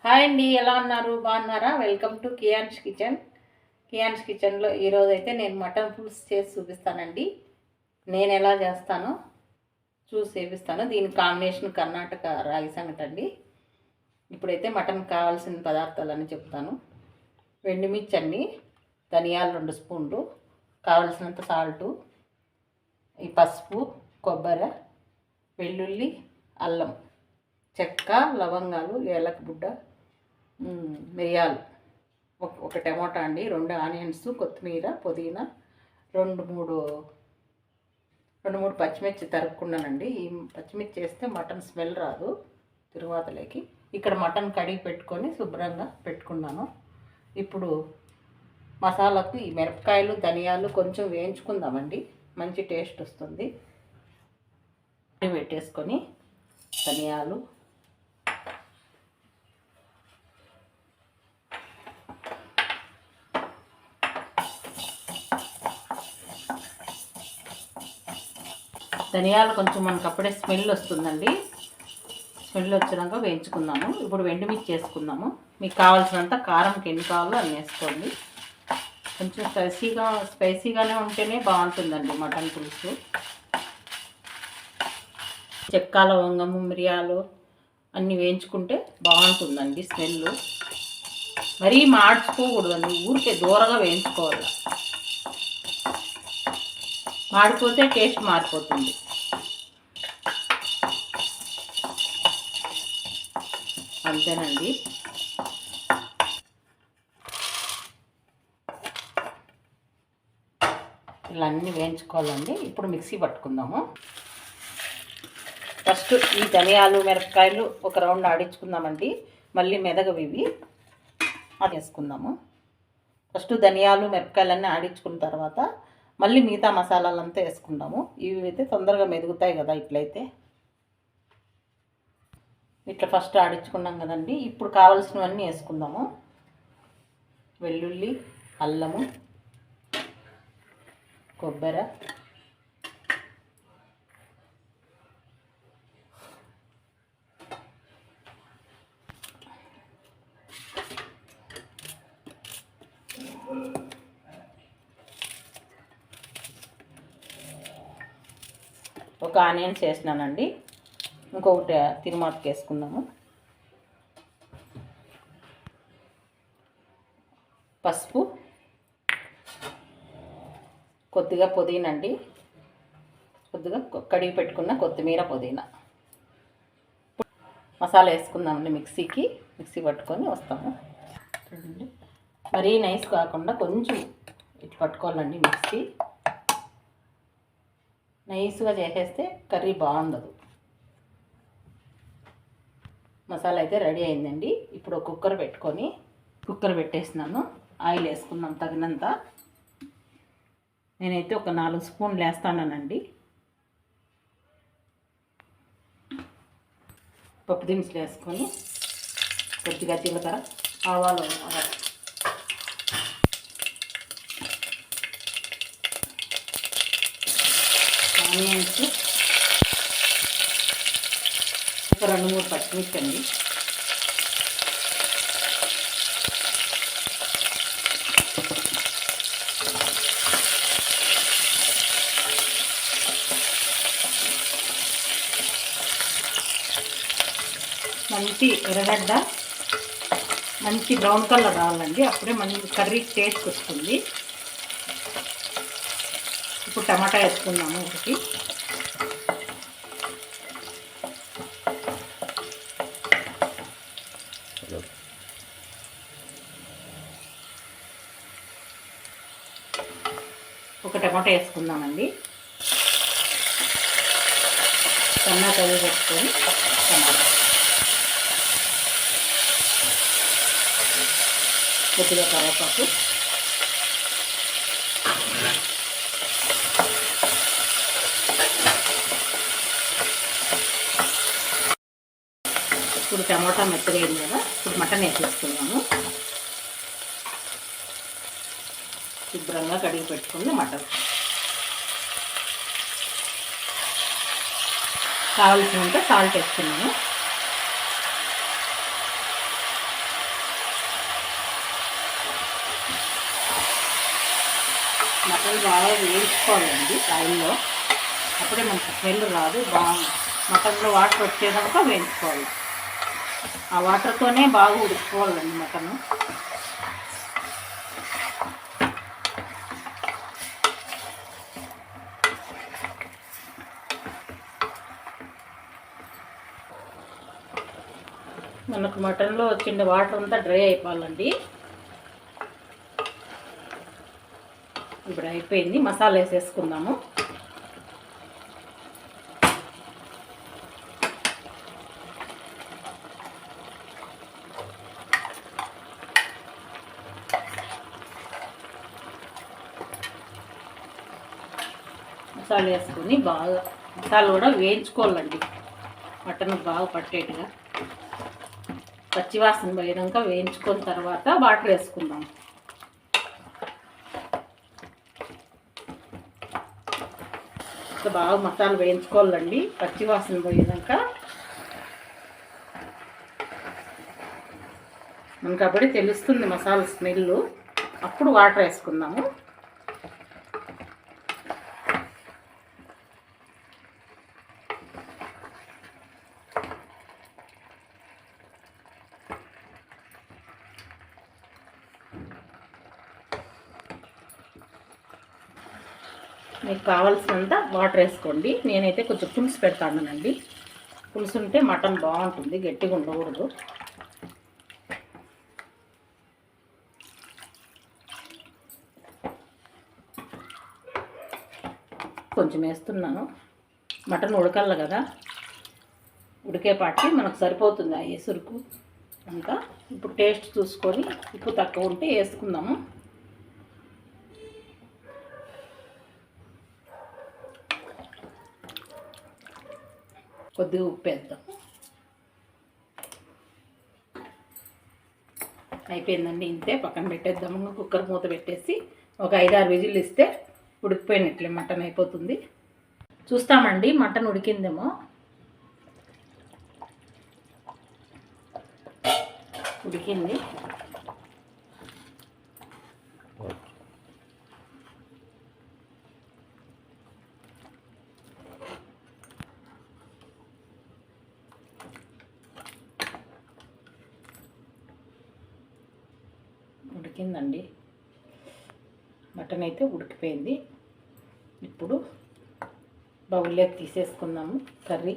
Hi అండి, ఎలా ఉన్నారు? బాగున్నారా? Welcome to Kian's kitchen. Kian's కిచెన్లో ఈరోజు అయితే నేను మటన్ పులుసు చేసి చూపిస్తానండి. నేను ఎలా చేస్తానో చూసి చూపిస్తాను. దీని కాంబినేషన్ కర్ణాటక రాగి సంగటి అండి. ఇప్పుడైతే మటన్ కావాల్సిన పదార్థాలని చెప్తాను. ఎండుమిర్చి అండి, ధనియాలు 2 స్పూన్లు, కావలసినంత సాల్టు, ఈ పసుపు, కొబ్బరి, వెల్లుల్లి, అల్లం, చెక్క, లవంగాలు, ఏలక బుడ్డ, మిరియాలు, ఒక టమోటా అండి, 2 ఆనియన్స్, కొత్తిమీర, పుదీనా, రెండు మూడు పచ్చిమిర్చి తరుక్కున్నానండి. ఈ పచ్చిమిర్చి వేస్తే మటన్ స్మెల్ రాదు తిరువాతలోకి. ఇక్కడ మటన్ కడిగి పెట్టుకొని శుభ్రంగా పెట్టుకున్నాను. ఇప్పుడు మసాలాకు ఈ మిరపకాయలు, ధనియాలు కొంచెం వేయించుకుందామండి, మంచి టేస్ట్ వస్తుంది. పెట్టేసుకొని ధనియాలు, కొంచెం మనకు అప్పుడే స్మెల్ వస్తుందండి. స్మెల్ వచ్చినాక వేయించుకుందాము. ఇప్పుడు ఎండుమిర్చి వేసుకుందాము. మీకు కావాల్సినంత కారంకి ఎన్ని కావాలో అన్ని వేసుకోండి. కొంచెం స్పైసీగానే ఉంటేనే బాగుంటుందండి మటన్ పులుసు. చెక్క, లవంగము, మిరియాలు అన్నీ వేయించుకుంటే బాగుంటుందండి స్మెల్. మరీ మాడ్చుకోకూడదండి, ఊరికే దూరగా వేయించుకోవాలి. మాడిపోతే టేస్ట్ మారిపోతుంది. అంతేనండి. ఇలా అన్నీ వేయించుకోవాలండి. ఇప్పుడు మిక్సీ పట్టుకుందాము. ఫస్ట్ ఈ ధనియాలు, మిరపకాయలు ఒక రౌండ్ ఆడించుకుందామండి. మళ్ళీ మెదగవి అది వేసుకుందాము. ఫస్ట్ ధనియాలు, మిరపకాయలన్నీ ఆడించుకున్న తర్వాత మళ్ళీ మిగతా మసాలాలంతా వేసుకుందాము. ఇవి అయితే తొందరగా మెదుగుతాయి కదా. ఇట్లా ఫస్ట్ ఆడించుకున్నాం కదండి. ఇప్పుడు కావాల్సినవన్నీ వేసుకుందాము. వెల్లుల్లి, అల్లము, కొబ్బరి, ఒక ఆనియన్స్ వేసినానండి. ఇంకొకటి తిరుమాతకి వేసుకుందాము. పసుపు, కొద్దిగా పుదీనా అండి, కొద్దిగా కడిగి పెట్టుకున్న కొత్తిమీర, పుదీనా. మసాలా వేసుకుందామండి. మిక్సీ పట్టుకొని వస్తాము. మరీ నైస్ కాకుండా కొంచెం ఇట్లా పట్టుకోవాలండి. మిక్సీ నైస్గా చేసేస్తే కర్రీ బాగుండదు. మసాలా అయితే రెడీ అయిందండి. ఇప్పుడు ఒక కుక్కర్ పెట్టేసినాను. ఆయిల్ వేసుకుందాం తగినంత. నేనైతే ఒక 4 స్పూన్లు వేస్తానండి. పప్పు దినుసులు వేసుకొని కొద్దిగా జీలకర్ర, ఆవాలు, ఆనియన్స్, ఒక 2-3 పచ్చిమిర్చి అండి. మంచి ఎర్రగడ్డ, మంచి బ్రౌన్ కలర్ రావాలండి. అప్పుడే మంచి కర్రీ టేస్ట్ వస్తుంది. ఇప్పుడు టమాటా వేసుకుందాము ఒకటి. టమాటా వేసుకుందామండి. టమాటా పెట్టుకొని టమాటా, కొద్దిగా కరివేపాకు, ఇప్పుడు టమాటా మెత్తగా అయింది కదా. ఇప్పుడు మటన్ వేసేసుకున్నాము. శుభ్రంగా కడిగి పెట్టుకున్న మటన్, కావాల్సినంత సాల్ట్ వేసుకున్నాను. మటన్ బాగా వేయించుకోవాలండి ఆయిల్లో, అప్పుడే మనకు స్మెల్ రాదు. మటన్లో వాటర్ వచ్చేదాకా వేయించుకోవాలి. ఆ వాటర్తోనే బాగా ఉడుకుకోవాలండి మటను. మనకు మటన్లో వచ్చిన వాటర్ అంతా డ్రై అయిపోవాలండి. ఇప్పుడు అయిపోయింది. మసాలా వేసేసుకుందాము. మసాలా వేసుకొని బాగా మసాలా కూడా వేయించుకోవాలండి. మటన్ బాగా పట్టేట్టుగా పచ్చివాసన పోయినాక వేయించుకున్న తర్వాత వాటర్ వేసుకుందాం. బాగా మసాలా వేయించుకోవాలండి. పచ్చివాసన పోయినాక మనకు అప్పుడే తెలుస్తుంది మసాలా స్మెల్. అప్పుడు వాటర్ వేసుకుందాము. మీకు కావాల్సినంత వాటర్ వేసుకోండి. నేనైతే కొంచెం పులుసు పెడతానండి. పులుసు ఉంటే మటన్ బాగుంటుంది, గట్టిగా ఉండకూడదు. కొంచెం వేస్తున్నాను. మటన్ ఉడకల్ల కదా, ఉడికేపాటికి మనకు సరిపోతుంది ఆ ఎసురుకు అంతా. ఇప్పుడు టేస్ట్ చూసుకొని ఉప్పు తక్కువ ఉంటే వేసుకుందాము. కొద్దిగా ఉప్పు వేద్దాం. అయిపోయిందండి. ఇంతే, పక్కన పెట్టేద్దాము. కుక్కర్ మూత పెట్టేసి ఒక 5-6 విజిల్ ఇస్తే ఉడికిపోయినట్లే మటన్ అయిపోతుంది. చూస్తామండి మటన్ ఉడికిందేమో. ఉడికింది. ఉడికిందండి. మటన్ అయితే ఉడికిపోయింది. ఇప్పుడు బౌల్లోకి తీసేసుకుందాము కర్రీ.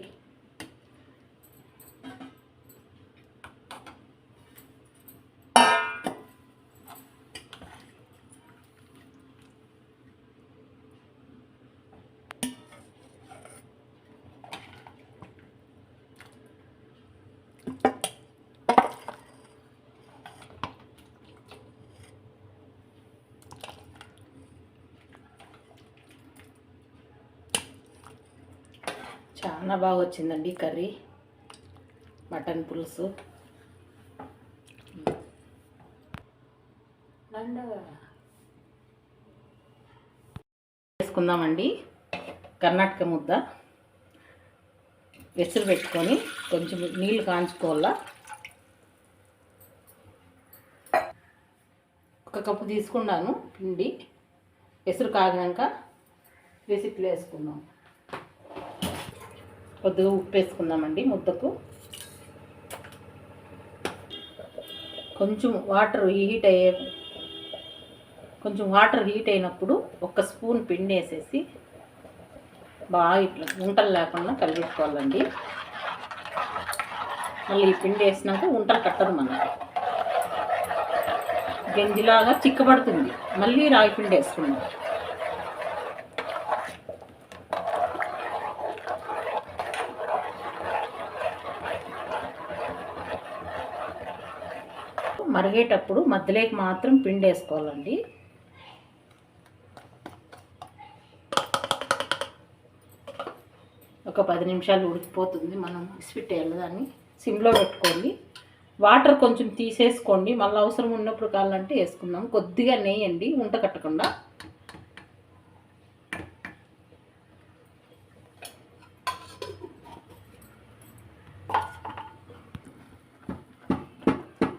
చాలా బాగా వచ్చిందండి కర్రీ, మటన్ పులుసు. వేసుకుందామండి. కర్ణాటక ముద్ద వెసురు పెట్టుకొని కొంచెం నీళ్ళు కాంచుకోవాలా. 1 కప్పు తీసుకున్నాను పిండి. వెసురు కాగినాక రెసిపీలు వేసుకుందాం. కొద్దిగా ఉప్పు వేసుకుందామండి ముద్దకు. కొంచెం వాటర్ హీట్ అయినప్పుడు 1 స్పూన్ పిండి వేసేసి బాగా ఇట్లా ఉంటలు లేకుండా కలిపెట్టుకోవాలండి. మళ్ళీ ఈ పిండి వేసినాక ఉంటలు కట్టదు, మనకి గంజిలాగా చిక్కబడుతుంది. మళ్ళీ రాగి పిండి వేసుకున్నాం. మరిగేటప్పుడు మధ్యలోకి మాత్రం పిండి వేసుకోవాలండి. ఒక 10 నిమిషాలు ఉడికిపోతుంది. మనం ఇసిపెట్టేయాలి దాన్ని. సిమ్లో పెట్టుకోండి. వాటర్ కొంచెం తీసేసుకోండి. మళ్ళీ అవసరం ఉన్నప్పుడు కావాలంటే వేసుకుందాం. కొద్దిగా నెయ్యి అండి, ఉంట కట్టకుండా.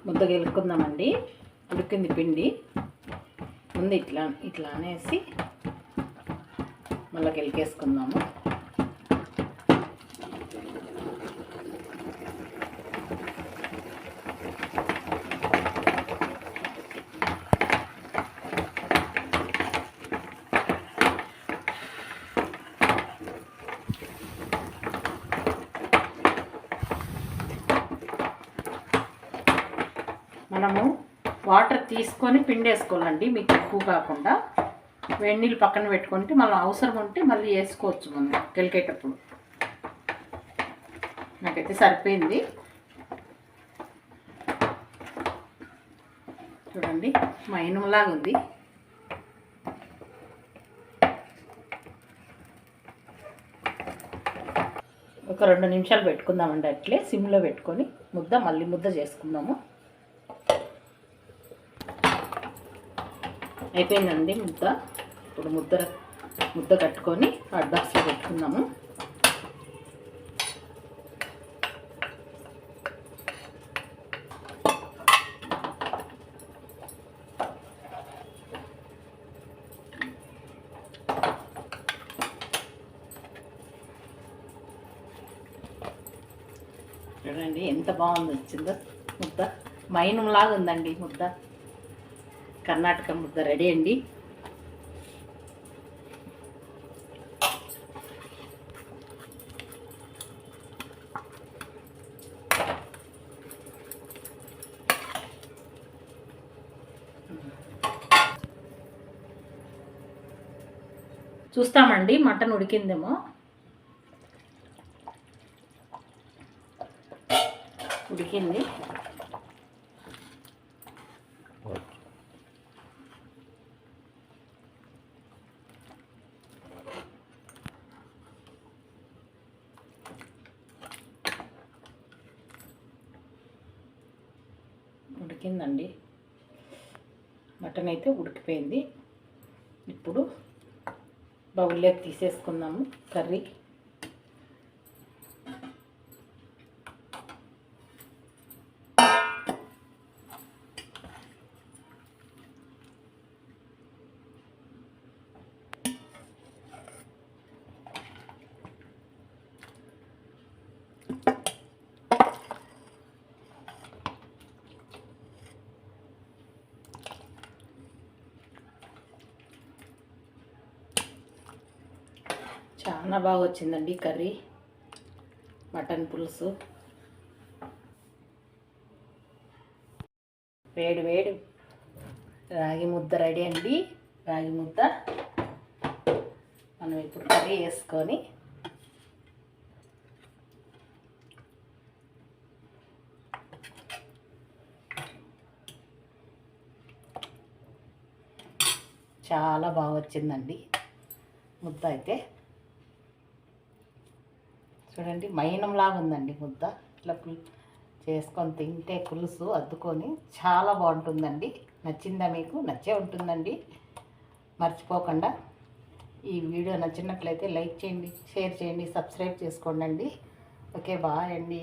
ముద్దగా వెలుక్కుందామండి. ఉడికింది పిండి. ముందు ఇట్లా అనేసి మళ్ళీ గెలికేసుకుందాము. మనము వాటర్ తీసుకొని పిండేసుకోవాలండి, మీకు ఎక్కువ కాకుండా. వేడి నీళ్ళు పక్కన పెట్టుకుంటే మళ్ళీ అవసరం ఉంటే మళ్ళీ వేసుకోవచ్చు మనం గెలికేటప్పుడు. నాకైతే సరిపోయింది. చూడండి మైనంలాగా ఉంది. ఒక 2 నిమిషాలు పెట్టుకుందామండి, అట్లే సిమ్లో పెట్టుకొని మళ్ళీ ముద్ద చేసుకుందాము. అయిపోయిందండి ముద్ద. ఇప్పుడు ముద్ద కట్టుకొని హాట్ బాక్స్లో పెట్టుకుందాము. చూడండి ఎంత బాగుంది వచ్చిందో ముద్ద. మైనంలాగా ఉందండి ముద్ద. కర్ణాటక ముద్ద రెడీ అండి. చూస్తామండి మటన్ ఉడికిందేమో. ఉడికింది. ఉడికిందండి, మటన్ అయితే ఉడికిపోయింది. ఇప్పుడు బౌల్లోకి తీసేసుకుందాము కర్రీ. చాలా బాగా వచ్చిందండి కర్రీ, మటన్ పులుసు. వేడి రాగి ముద్ద రెడీ అండి. రాగి ముద్ద మనం ఇప్పుడు కర్రీ వేసుకొని చాలా బాగా వచ్చిందండి ముద్ద అయితే. చూడండి మైనంలాగా ఉందండి ముద్ద. ఇట్లా చేసుకొని తింటే పులుసు అద్దుకొని చాలా బాగుంటుందండి. నచ్చిందా మీకు? నచ్చే ఉంటుందండి. మర్చిపోకుండా ఈ వీడియో నచ్చినట్లయితే లైక్ చేయండి, షేర్ చేయండి, సబ్స్క్రైబ్ చేసుకోండి. ఓకే, బాయ్ అండి.